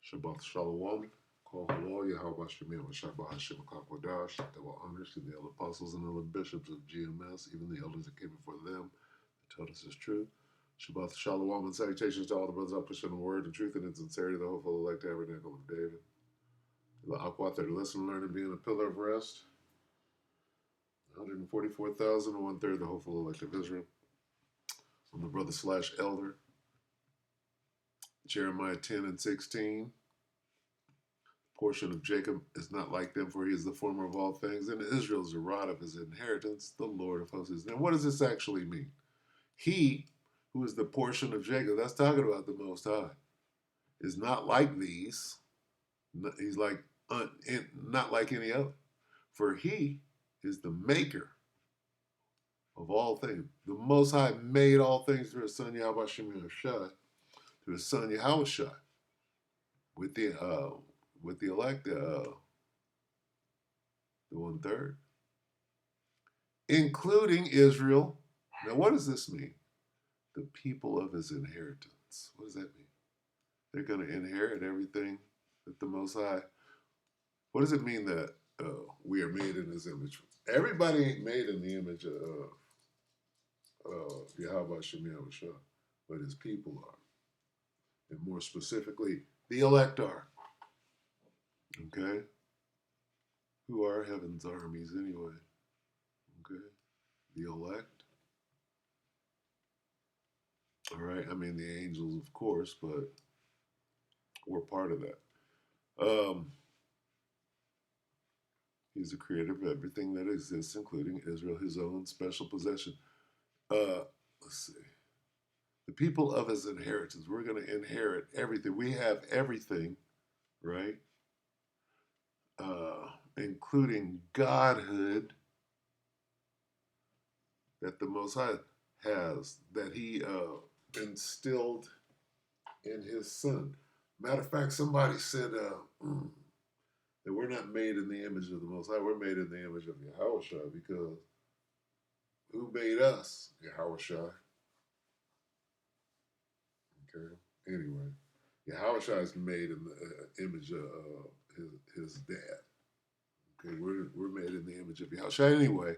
Shabbat Shalom. Call hello, Yahweh Shemir, Shabbat Hashem Kakodash. There were honors to the elder apostles and elder bishops of GMS, even the elders that came before them. They told us it's true. Shabbat Shalom and salutations to all the brothers out pushing the word, the truth, and in sincerity, the hopeful elect tabernacle of David. The Aqua there to listen, learn, and being a pillar of rest. 144,000 and 1/3 the hopeful elect of Israel. I'm the brother / elder. Jeremiah 10 and 16. Portion of Jacob is not like them, for he is the former of all things, and Israel is the rod of his inheritance, the Lord of hosts. Now, what does this actually mean? He, who is the portion of Jacob, that's talking about the Most High, is not like these. He's like not like any other. For he is the maker of all things. The Most High made all things through his son Yahweh Shemir Shai, through his son Yahweh Shai, with the elect, the 1/3, including Israel. Now, what does this mean? The people of his inheritance. What does that mean? They're going to inherit everything that the Most High. What does it mean that we are made in his image? Everybody ain't made in the image of Yahweh Shemir Shai, but his people are. And more specifically, the elect are. Okay? Who are heaven's armies anyway? Okay? The elect. All right? I mean, the angels, of course, but we're part of that. He's the creator of everything that exists, including Israel, his own special possession. Let's see. The people of his inheritance. We're going to inherit everything. We have everything, right? Including Godhood that the Most High has, that he instilled in his son. Matter of fact, somebody said that we're not made in the image of the Most High. We're made in the image of Yahweh Shai, because who made us? Yahweh Shai. Okay. Anyway, Yahweh Shai is made in the image of his dad. Okay, we're made in the image of Yahweh Shai. Anyway,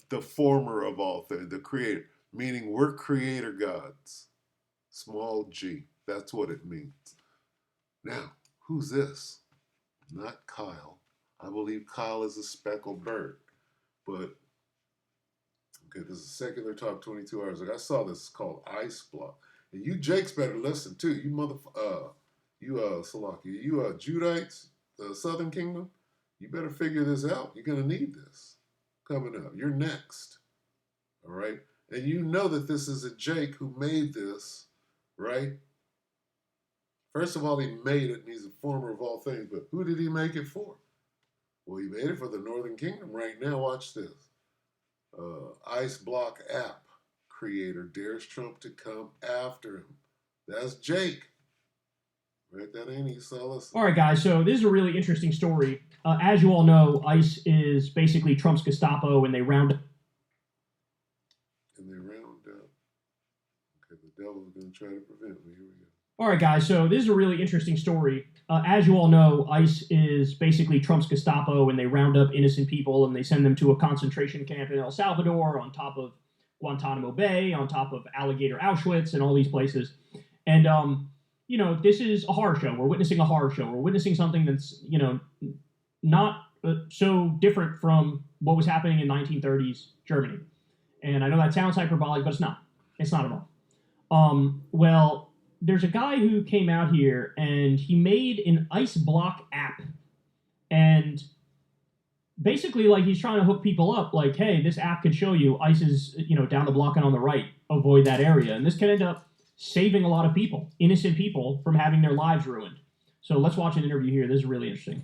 the former of all things, the creator, meaning we're creator gods. Small g. That's what it means. Now, who's this? Not Kyle. I believe Kyle is a speckled bird. But okay, this is Secular Talk 22 hours ago. I saw this called Ice Block. And you Jakes better listen too. You Salaki, you Judites, the Southern Kingdom, you better figure this out. You're gonna need this coming up. You're next. All right? And you know that this is a Jake who made this, right? First of all, he made it and he's the former of all things, but who did he make it for? Well, he made it for the Northern Kingdom right now. Watch this. Ice Block app creator dares Trump to come after him. That's Jake. Right? That ain't Esau. All right, guys. So this is a really interesting story. As you all know, ICE is basically Trump's Gestapo, and they round up. Okay, the devil's going to try to prevent me. Here we go. All right, guys. So this is a really interesting story. As you all know, ICE is basically Trump's Gestapo, and they round up innocent people and they send them to a concentration camp in El Salvador, on top of Guantanamo Bay, on top of Alligator Auschwitz, and all these places. And this is a horror show. We're witnessing a horror show. We're witnessing something that's not so different from what was happening in 1930s Germany. And I know that sounds hyperbolic, but it's not. It's not at all. Well, there's a guy who came out here and he made an Ice Block app, and basically, like, he's trying to hook people up, like, hey, this app could show you ICE is, down the block and on the right, avoid that area. And this can end up saving a lot of people, innocent people, from having their lives ruined. So let's watch an interview here. This is really interesting.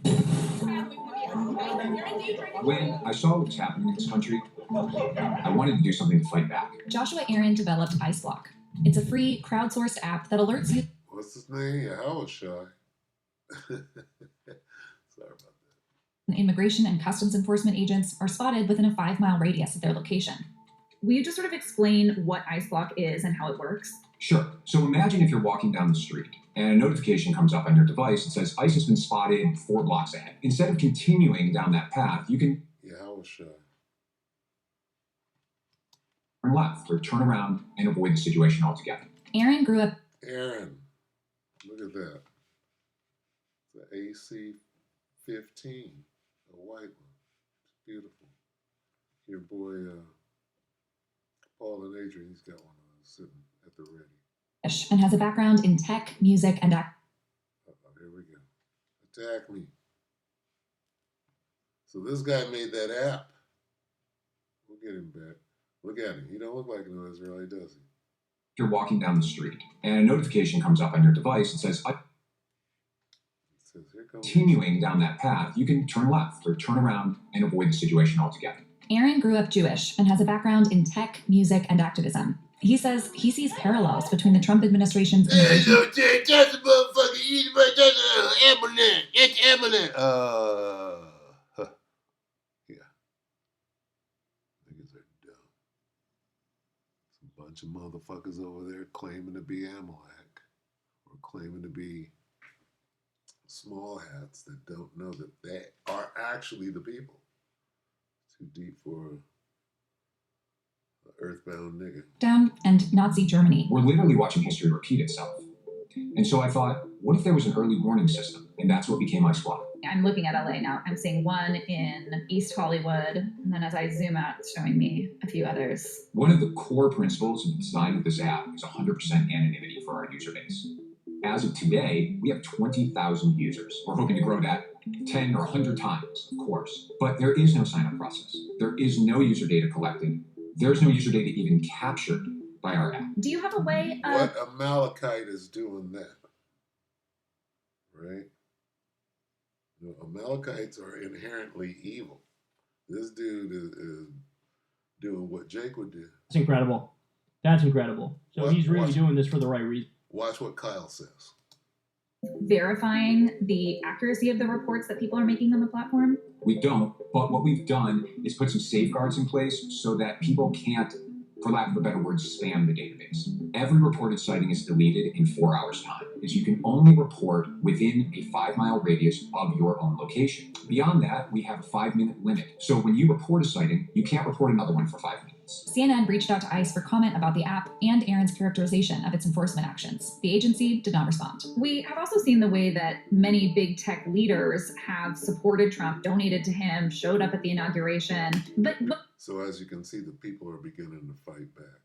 When I saw what was happening in this country, I wanted to do something to fight back. Joshua Aaron developed Ice Block. It's a free, crowdsourced app that alerts you. What's his name? Yahweh Shai. Sorry about that. Immigration and customs enforcement agents are spotted within a 5-mile radius of their location. Will you just sort of explain what Ice Block is and how it works? Sure. So imagine if you're walking down the street and a notification comes up on your device that says ICE has been spotted 4 blocks ahead. Instead of continuing down that path, you can Yeah, I was shy. turn left or turn around and avoid the situation altogether. Aaron grew up Aaron, look at that. The AC-15, a white one. It's beautiful. Your boy, Paul and Adrian, he's got one of those sitting at the ready. and has a background in tech, music, and Uh-oh, here we go. Attack me. So this guy made that app. We'll get him back. Look at him. He don't look like an Israeli, does he? You're walking down the street and a notification comes up on your device that says It says, here comes continuing down that path, you can turn left or turn around and avoid the situation altogether. Aaron grew up Jewish and has a background in tech, music, and activism. He says he sees parallels between the Trump administration's immigration that's a motherfucker. That's ambulance. It's ambulance. Yeah. Niggas are dumb. Some bunch of motherfuckers over there claiming to be Amalek or claiming to be small hats that don't know that they are actually the people. Too deep for an earthbound nigga. down and Nazi Germany. We're literally watching history repeat itself. And so I thought, what if there was an early warning system? And that's what became my squad. I'm looking at LA now. I'm seeing one in East Hollywood. And then as I zoom out, it's showing me a few others. One of the core principles of the design of this app is 100% anonymity for our user base. As of today, we have 20,000 users. We're hoping to grow that 10 or 100 times, of course. But there is no sign-up process. There is no user data collected. There's no user data even captured by our app. Do you have a way of... What Amalekite is doing that? Right? No, Amalekites are inherently evil. This dude is doing what Jake would do. That's incredible. That's incredible. So What- he's really what- doing this for the right reason. Watch what Kyle says. verifying the accuracy of the reports that people are making on the platform? We don't, but what we've done is put some safeguards in place so that people can't, for lack of a better word, spam the database. Every reported sighting is deleted in 4 hours' time, as you can only report within a 5-mile radius of your own location. Beyond that, we have a 5-minute limit. So when you report a sighting, you can't report another one for 5 minutes. CNN reached out to ICE for comment about the app and Aaron's characterization of its enforcement actions. The agency did not respond. We have also seen the way that many big tech leaders have supported Trump, donated to him, showed up at the inauguration. But So as you can see, the people are beginning to fight back.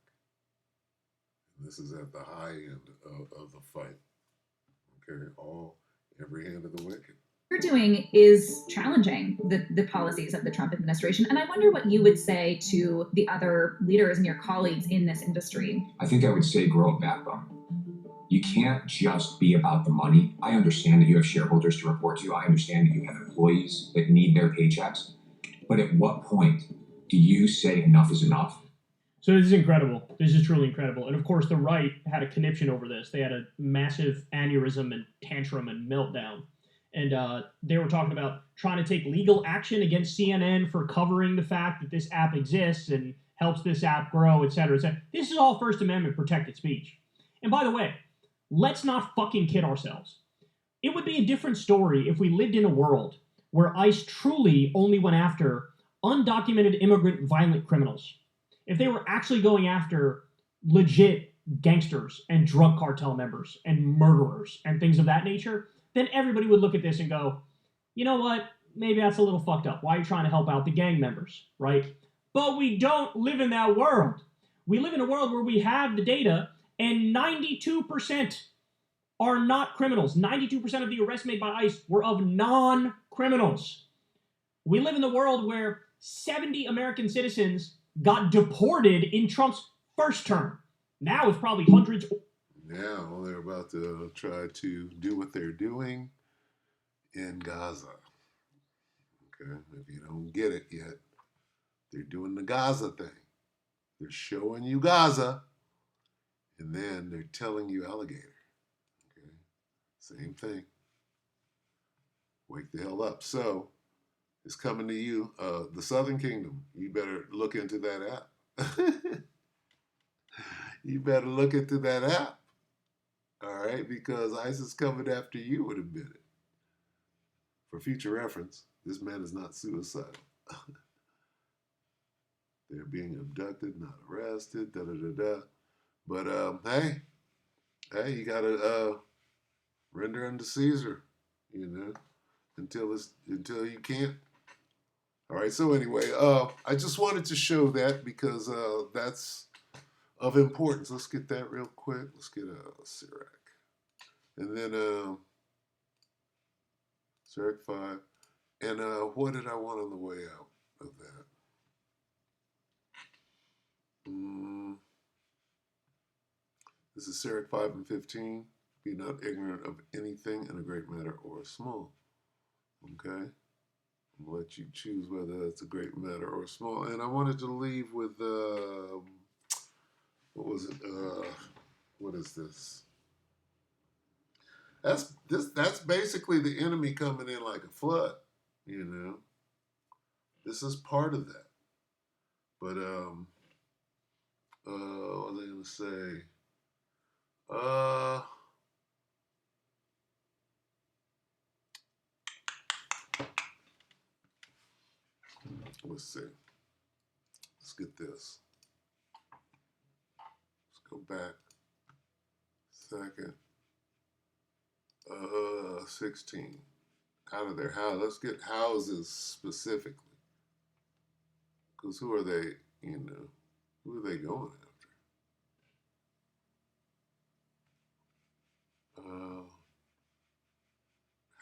And this is at the high end of the fight. Okay, every hand of the wicked. what you're doing is challenging the policies of the Trump administration. And I wonder what you would say to the other leaders and your colleagues in this industry. I think I would say grow a backbone. You can't just be about the money. I understand that you have shareholders to report to. I understand that you have employees that need their paychecks. But at what point do you say enough is enough? So this is incredible. This is truly incredible. And of course, the right had a conniption over this. They had a massive aneurysm and tantrum and meltdown. And they were talking about trying to take legal action against CNN for covering the fact that this app exists and helps this app grow, et cetera, et cetera. This is all First Amendment protected speech. And by the way, let's not fucking kid ourselves. It would be a different story if we lived in a world where ICE truly only went after undocumented immigrant violent criminals. If they were actually going after legit gangsters and drug cartel members and murderers and things of that nature, then everybody would look at this and go, you know what? Maybe that's a little fucked up. Why are you trying to help out the gang members, right? But we don't live in that world. We live in a world where we have the data and 92% are not criminals. 92% of the arrests made by ICE were of non-criminals. We live in the world where 70 American citizens got deported in Trump's first term. Now it's probably hundreds. Now they're about to try to do what they're doing in Gaza. Okay, if you don't get it yet, they're doing the Gaza thing. They're showing you Gaza, and then they're telling you alligator. Okay, same thing. Wake the hell up. So it's coming to you, the Southern Kingdom. You better look into that app. you better look into that app. All right, because ICE is coming after you in a minute. For future reference, this man is not suicidal. They're being abducted, not arrested, da da da da. But hey, you gotta render unto Caesar, until you can't. All right. So anyway, I just wanted to show that because that's of importance. Let's get that real quick. Let's get a Sirac, and then Sirac 5, and what did I want on the way out of that? This is Sirac 5 and 15. Be not ignorant of anything in a great matter or a small. Okay? I'll let you choose whether that's a great matter or small. And I wanted to leave with, what was it? What is this? That's basically the enemy coming in like a flood, This is part of that. But, what was I going to say? Let's see. Let's get this. Let's go back. Second. 16. Out of their house. Let's get houses specifically. Because who are they, who are they going after?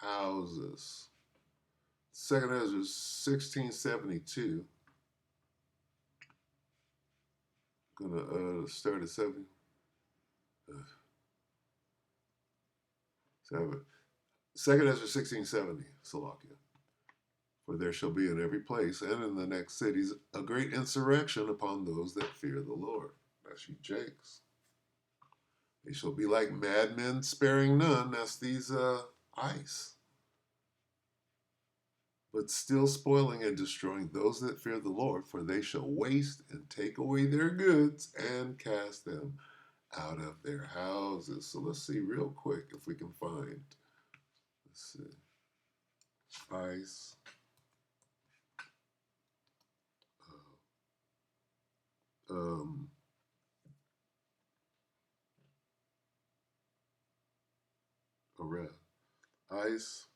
Houses. Second Ezra 1672. Gonna start at 7. 7. Second Ezra 1670, Salakia. For there shall be in every place and in the next cities a great insurrection upon those that fear the Lord. That's you Jakes. They shall be like madmen, sparing none. That's these ICE. But still spoiling and destroying those that fear the Lord, for they shall waste and take away their goods and cast them out of their houses. So let's see real quick if we can find. Let's see. ICE. Arrest. ICE.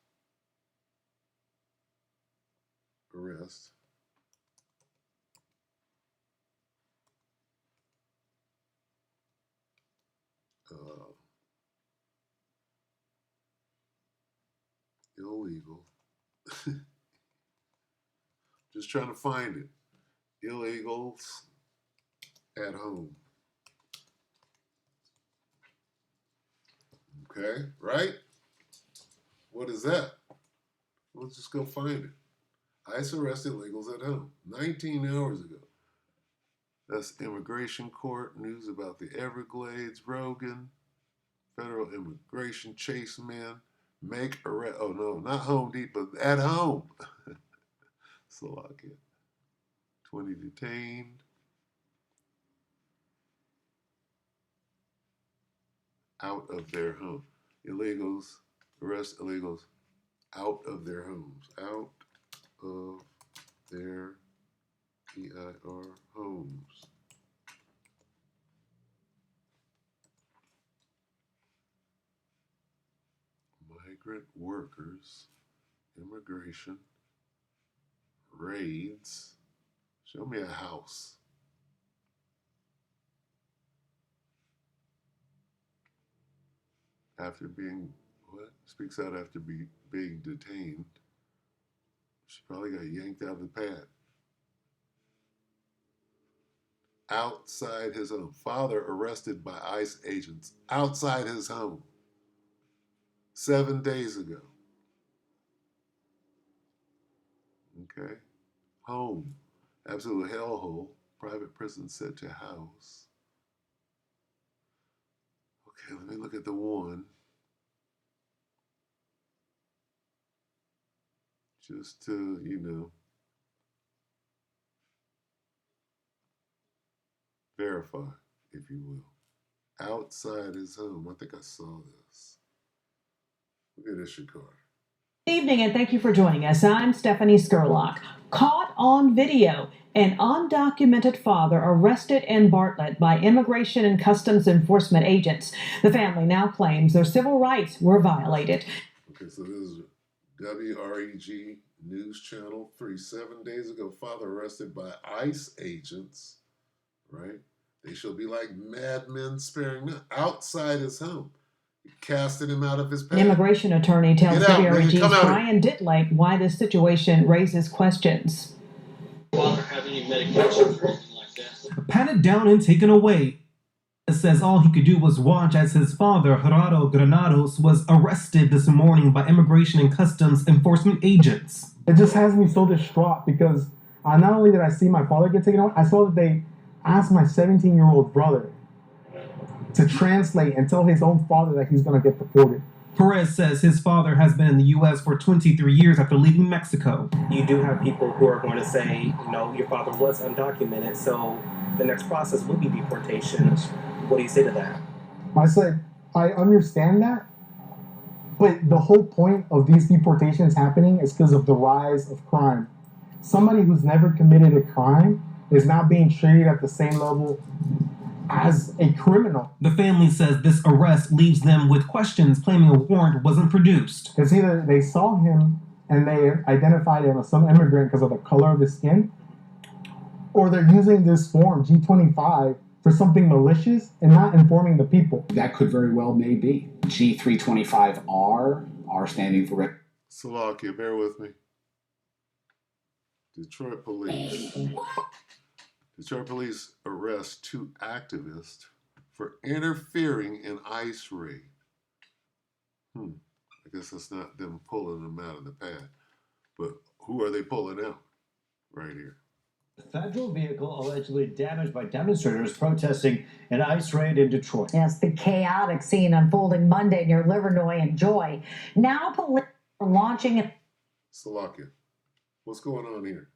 Arrest. Illegal. Just trying to find it. Illegals at home. Okay, right? What is that? Let's just go find it. ICE arrested illegals at home 19 hours ago. That's immigration court, news about the Everglades, Rogan, federal immigration chase men, make arrest. Oh no, not Home Depot, at home. Slovakia. 20 detained. Out of their home. Illegals, arrest illegals out of their homes. Out of their EIR homes. Migrant workers, immigration, raids. Show me a house. After being, what? Speaks out after being detained. She probably got yanked out of the pad. Outside his home. Father arrested by ICE agents outside his home 7 days ago. Okay. Home. Absolute hellhole. Private prison set to house. Okay, let me look at the one. Just to, verify, if you will. outside his home. I think I saw this. Look at this, Shakar. Good evening, and thank you for joining us. I'm Stephanie Skurlock. Caught on video, an undocumented father arrested in Bartlett by Immigration and Customs Enforcement agents. The family now claims their civil rights were violated. Okay, so this is WREG News Channel 3. 7 days ago, father arrested by ICE agents, right? They shall be like madmen sparing none, outside his home. Casted him out of his pad. An immigration attorney tells Get out, WREG's nigga. Come out Brian Ditlake why this situation raises questions. Father have any medications or anything like that? Patted down and taken away. It says all he could do was watch as his father, Gerardo Granados, was arrested this morning by Immigration and Customs Enforcement agents. It just has me so distraught because not only did I see my father get taken away, I saw that they asked my 17-year-old brother to translate and tell his own father that he's going to get deported. Perez says his father has been in the U.S. for 23 years after leaving Mexico. You do have people who are going to say, your father was undocumented, so the next process would be deportation. What do you say to that? I said, I understand that, but the whole point of these deportations happening is because of the rise of crime. Somebody who's never committed a crime is now being treated at the same level as a criminal. The family says this arrest leaves them with questions, claiming a warrant wasn't produced. It's either they saw him and they identified him as some immigrant because of the color of his skin, or they're using this form, G25, for something malicious and not informing the people. That could very well may be. G325R, R standing for... Slovakia, bear with me. Detroit police arrest 2 activists for interfering in ICE raid. I guess that's not them pulling them out of the pad. But who are they pulling out? Right here. A federal vehicle allegedly damaged by demonstrators protesting an ICE raid in Detroit. Yes, the chaotic scene unfolding Monday near Livernois and Joy. Now police are launching a... Slovakia, what's going on here?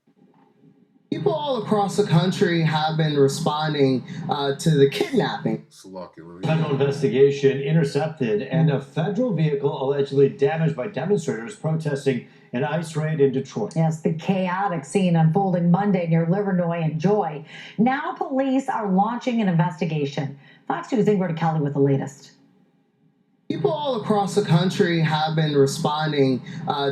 People all across the country have been responding to the kidnapping. Federal investigation intercepted and a federal vehicle allegedly damaged by demonstrators protesting an ICE raid in Detroit. Yes, the chaotic scene unfolding Monday near Livernois and Joy. Now police are launching an investigation. Fox News' Ingrid Kelly with the latest. People all across the country have been responding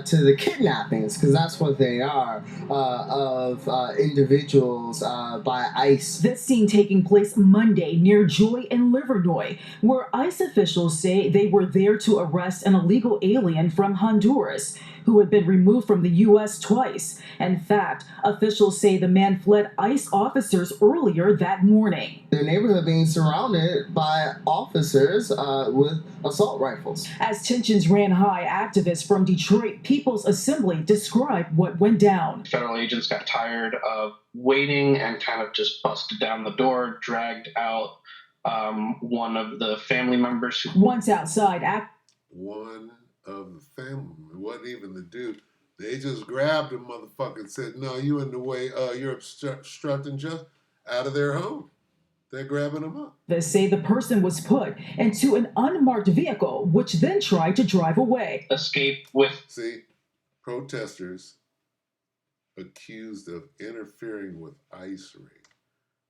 to the kidnappings, because that's what they are, of individuals by ICE. This scene taking place Monday near Joy and Livernois, where ICE officials say they were there to arrest an illegal alien from Honduras who had been removed from the U.S. twice. In fact, officials say the man fled ICE officers earlier that morning. Their neighborhood being surrounded by officers with assault rifles. As tensions ran high, activists from Detroit People's Assembly described what went down. Federal agents got tired of waiting and kind of just busted down the door, dragged out one of the family members. Once outside, one of the family, it wasn't even the dude. They just grabbed him, motherfucker, and said, no, you in the way, you're obstructing justice, out of their home. They're grabbing him up. They say the person was put into an unmarked vehicle, which then tried to drive away. Escape with... See, protesters accused of interfering with ICE raid,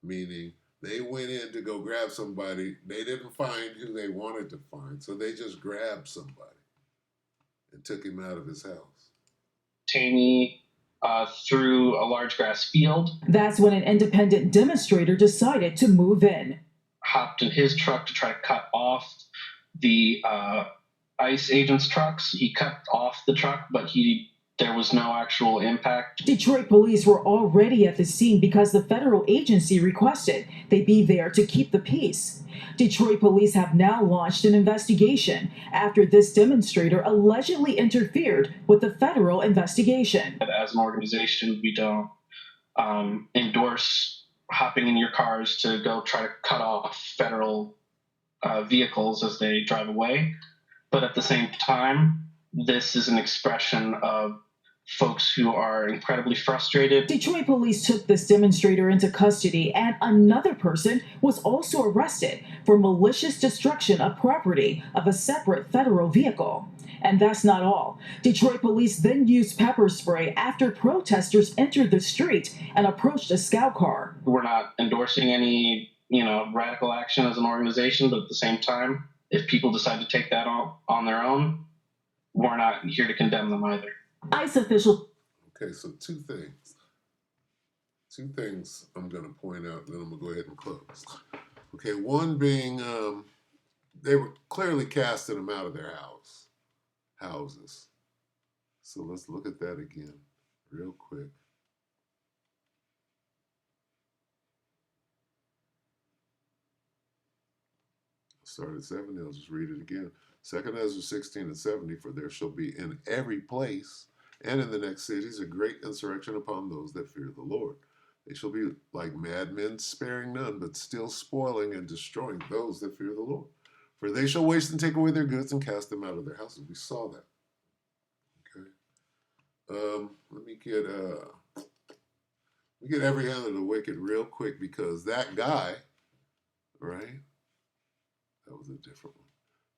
meaning they went in to go grab somebody. They didn't find who they wanted to find, so they just grabbed somebody and took him out of his house. Taney through a large grass field. That's when an independent demonstrator decided to move in. Hopped in his truck to try to cut off the ICE agents' trucks. He cut off the truck, but there was no actual impact. Detroit police were already at the scene because the federal agency requested they be there to keep the peace. Detroit police have now launched an investigation after this demonstrator allegedly interfered with the federal investigation. As an organization, we don't endorse hopping in your cars to go try to cut off federal vehicles as they drive away. But at the same time, this is an expression of folks who are incredibly frustrated. Detroit police took this demonstrator into custody, and another person was also arrested for malicious destruction of property of a separate federal vehicle. And that's not all. Detroit police then used pepper spray after protesters entered the street and approached a scout car. We're not endorsing any, radical action as an organization, but at the same time, if people decide to take that on their own, we're not here to condemn them either. ICE officials. Okay, so two things. Two things I'm going to point out, and then I'm going to go ahead and close. Okay, one being they were clearly casting them out of their houses. So let's look at that again real quick. Start at 7, I'll just read it again. 2 Ezra 16 and 70, for there shall be in every place and in the next cities a great insurrection upon those that fear the Lord. They shall be like madmen, sparing none, but still spoiling and destroying those that fear the Lord. For they shall waste and take away their goods and cast them out of their houses. We saw that. Okay. Let me get every hand of the wicked real quick, because that guy, right? That was a different one.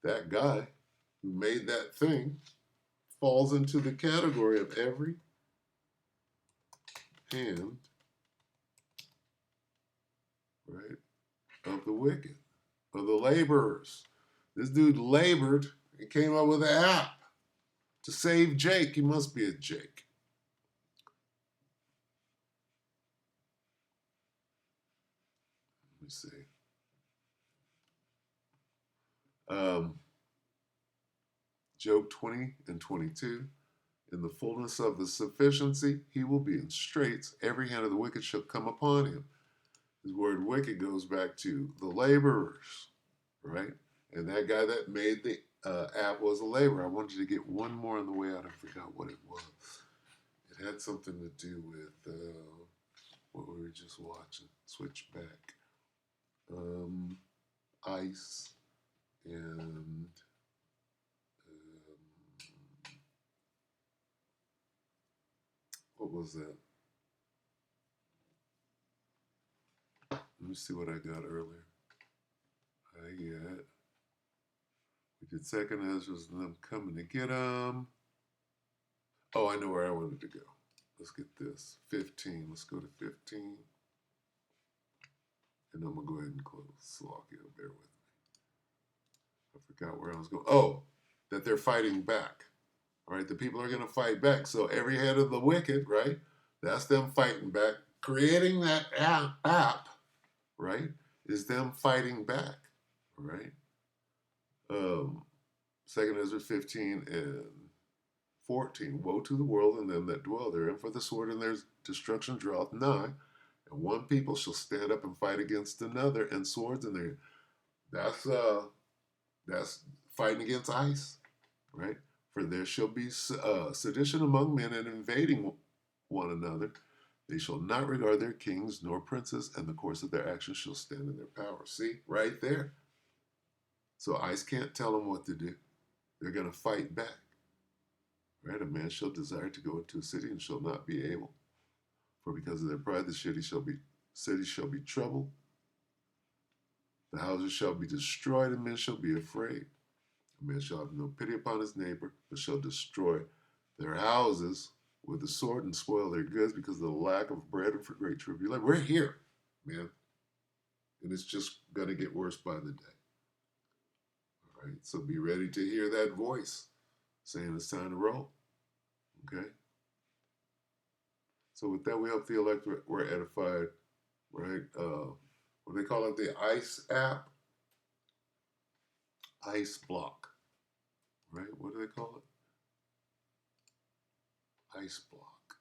That guy who made that thing falls into the category of every hand, right, of the wicked, of the laborers. This dude labored and came up with an app to save Jake. He must be a Jake. Let me see. Job 20 and 22. In the fullness of the sufficiency, he will be in straits. Every hand of the wicked shall come upon him. His word wicked goes back to the laborers, right? And that guy that made the app was a laborer. I wanted you to get one more on the way out. I forgot what it was. It had something to do with what we were just watching. Switch back. ICE and what was that? Let me see what I got earlier. We did 2 Ezra's and them coming to get them. Oh, I know where I wanted to go. Let's get this. 15. Let's go to 15. And I'm going to go ahead and close. Slocky, bear with me. I forgot where I was going. Oh, that they're fighting back. All right, the people are going to fight back. So every head of the wicked, right? That's them fighting back. Creating that app, right, is them fighting back, right? 2 Ezra 15 and 14. Woe to the world and them that dwell therein, for the sword and their destruction draweth nigh. And one people shall stand up and fight against another, and swords in their. That's fighting against ICE, right? For there shall be sedition among men and invading one another. They shall not regard their kings nor princes, and the course of their actions shall stand in their power. See, right there. So ICE can't tell them what to do. They're going to fight back. Right? A man shall desire to go into a city and shall not be able. For because of their pride, the city shall be troubled. The houses shall be destroyed, and men shall be afraid. A man shall have no pity upon his neighbor, but shall destroy their houses with the sword and spoil their goods because of the lack of bread and for great tribulation. We're here, man. And it's just going to get worse by the day. All right, so be ready to hear that voice saying it's time to roll. Okay? So with that, we hope the electorate were edified, right? What do they call it? The ICE app? ICE block, right? What do they call it? ICE block.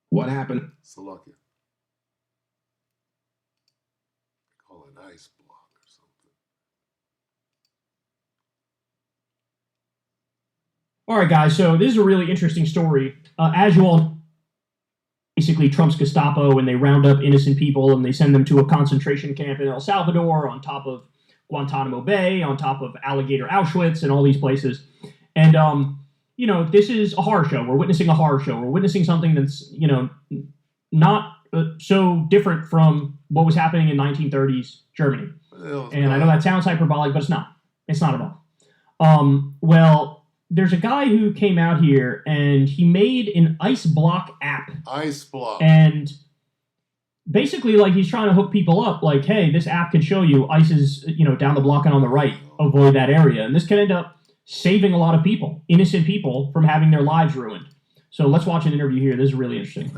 What happened? Salakia. They call it ICE block or something. All right, guys. So this is a really interesting story. As you all, basically Trump's Gestapo, and they round up innocent people and they send them to a concentration camp in El Salvador on top of Guantanamo Bay, on top of Alligator Auschwitz, and all these places. And this is a horror show. We're witnessing a horror show. We're witnessing something that's, not so different from what was happening in 1930s Germany. And I know that sounds hyperbolic, but it's not. It's not at all. Well, there's a guy who came out here and he made an ice block app. Ice block. And basically, like, he's trying to hook people up. Like, hey, this app can show you ice is, down the block and on the right. Avoid that area. And this can end up saving a lot of people, innocent people, from having their lives ruined. So let's watch an interview here. This is really interesting.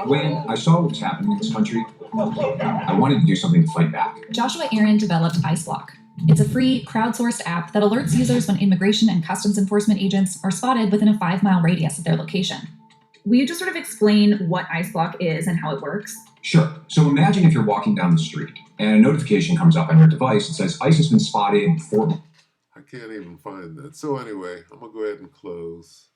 When I saw what was happening in this country, I wanted to do something to fight back. Joshua Aaron developed IceBlock. It's a free, crowdsourced app that alerts users when immigration and customs enforcement agents are spotted within a 5-mile radius of their location. Will you just sort of explain what IceBlock is and how it works? Sure. So imagine if you're walking down the street and a notification comes up on your device that says ICE has been spotted for... I can't even find that. So anyway, I'm going to go ahead and close.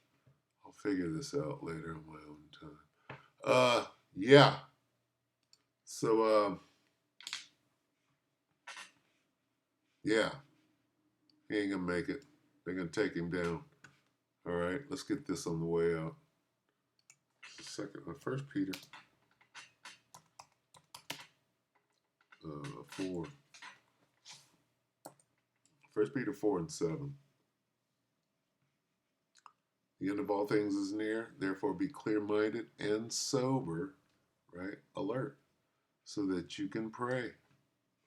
I'll figure this out later on my own time. Yeah. So, yeah. He ain't going to make it. They're going to take him down. All right, let's get this on the way out. Just a second. First Peter 4. 1 Peter 4:7. The end of all things is near. Therefore, be clear-minded and sober, right? Alert, so that you can pray.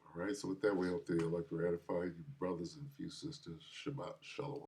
All right. So with that, we hope the elect ratify you, brothers and few sisters. Shabbat shalom.